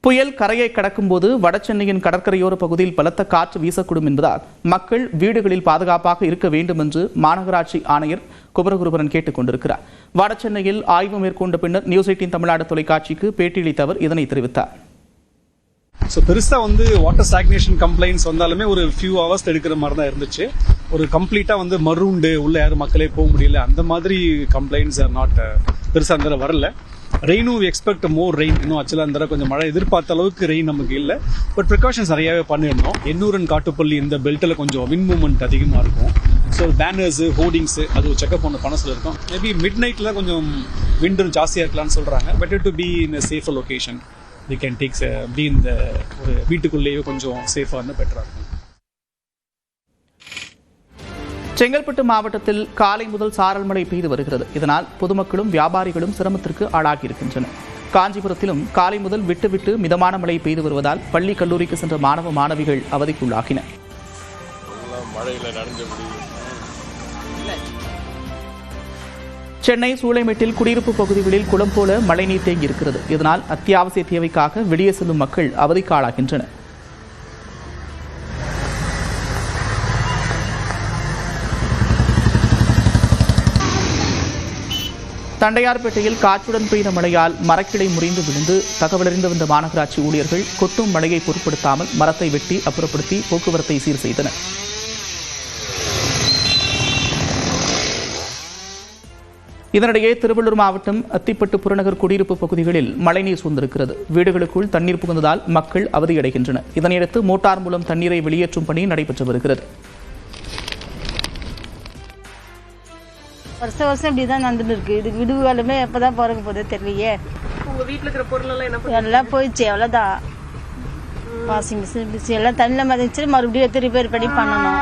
புயல் கரையை கடக்கும்போது வடசென்னையின் கடற்கரையோர பகுதியில் பலத்த காற்று வீசக்கூடும் என்பதால் மக்கள் வீடுகளில் பாதுகாப்பாக இருக்க வேண்டும் என்று மாநகராட்சி ஆணையர் குமரகுருபரன் கேட்டுக் கொண்டிருக்கிறார். வடசென்னையில் ஆய்வு மேற்கொண்ட பின்னர் நியூஸ் 18 தமிழ்நாடு தொலைக்காட்சிக்கு பேட்டியளித்த அவர் இதனை தெரிவித்தார். பெருசா வாட்டர் ஸ்டாக்னேஷன் கம்ப்ளைண்ட்ஸ் வந்தாலுமே ஒரு ஃபியூ ஹவர்ஸ் எடுக்கிற மாதிரி தான் இருந்துச்சு. ஒரு கம்ப்ளீட்டா மருண்டு உள்ள யாரும் மக்களே போக முடியல, அந்த மாதிரி கம்ப்ளைண்ட்ஸ் ஆர் நாட் பெருசா அந்த வரல. ரெயினும் வி எக்ஸ்பெக்ட் மோர் ரெயின். இன்னும் ஆக்சுவலா அந்த கொஞ்சம் மழை எதிர்பார்த்த அளவுக்கு ரெயின் நமக்கு இல்லை. பட் ப்ரிகாஷன்ஸ் நிறையவே பண்ணிருந்தோம். எண்ணூர் அண்ட் காட்டுப்பள்ளி இந்த பெல்ட்டில் கொஞ்சம் விண்ட் மூவ்மெண்ட் அதிகமாக இருக்கும். ஸோ பேனர்ஸ் ஹோர்டிங்ஸ் அது செக்அப் பண்ண பணத்தில் இருக்கும். மேபி மிட் நைட்டில் கொஞ்சம் விண்ட் ஜாஸ்தியாக இருக்கலாம்னு சொல்கிறாங்க. Better to be in a safer location. We can takes be இந்த ஒரு வீட்டுக்குள்ளேயே கொஞ்சம் சேஃபாக இருந்தால் பெட்டராக இருக்கும். செங்கல்பட்டு மாவட்டத்தில் காலை முதல் சாரல் மழை பெய்து வருகிறது. இதனால் பொதுமக்களும் வியாபாரிகளும் சிரமத்திற்கு ஆளாகியிருக்கின்றனர். காஞ்சிபுரத்திலும் காலை முதல் விட்டு மிதமான மழை பெய்து வருவதால் பள்ளி கல்லூரிக்கு சென்ற மாணவ மாணவிகள் அவதிக்குள்ளாகினர். சென்னை சூளைமேட்டில் குடியிருப்பு பகுதிகளில் குளம் போல மழைநீர் தேங்கியிருக்கிறது. இதனால் அத்தியாவசிய தேவைக்காக வெளியே செல்லும் மக்கள் அவதிக்கு ஆளாகின்றனர். தண்டையார்பேட்டையில் காற்றுடன் பெய்த மழையால் மரக்கிளை முறிந்து விழுந்து தகவலறிந்து வந்த மாநகராட்சி ஊழியர்கள் கொட்டும் மழையை பொருட்படுத்தாமல் மரத்தை வெட்டி அப்புறப்படுத்தி போக்குவரத்தை சீர் செய்தனர். இதனிடையே திருவள்ளூர் மாவட்டம் அத்திப்பட்டு புறநகர் குடியிருப்பு பகுதிகளில் மழைநீர் சூழ்ந்திருக்கிறது. வீடுகளுக்குள் தண்ணீர் புகுந்ததால் மக்கள் அவதியடைகின்றனர். இதனையடுத்து மோட்டார் மூலம் தண்ணீரை வெளியேற்றும் பணி நடைபெற்று வருகிறது. வருஷம் இப்படிதான் நடந்துட்டு இருக்கு. இது விடுகாலமே எப்பதான் பிறக்க போதே தெரியலையே. உங்க வீட்டுல இருக்கிற பொருள் எல்லாம் போயிடுச்சு. எவ்வளவுதான் வாஷிங் மிஷின் எல்லாம் தண்ணில மதிச்சு மறுபடியும் ரிப்பேர் பண்ணி பண்ணணும்.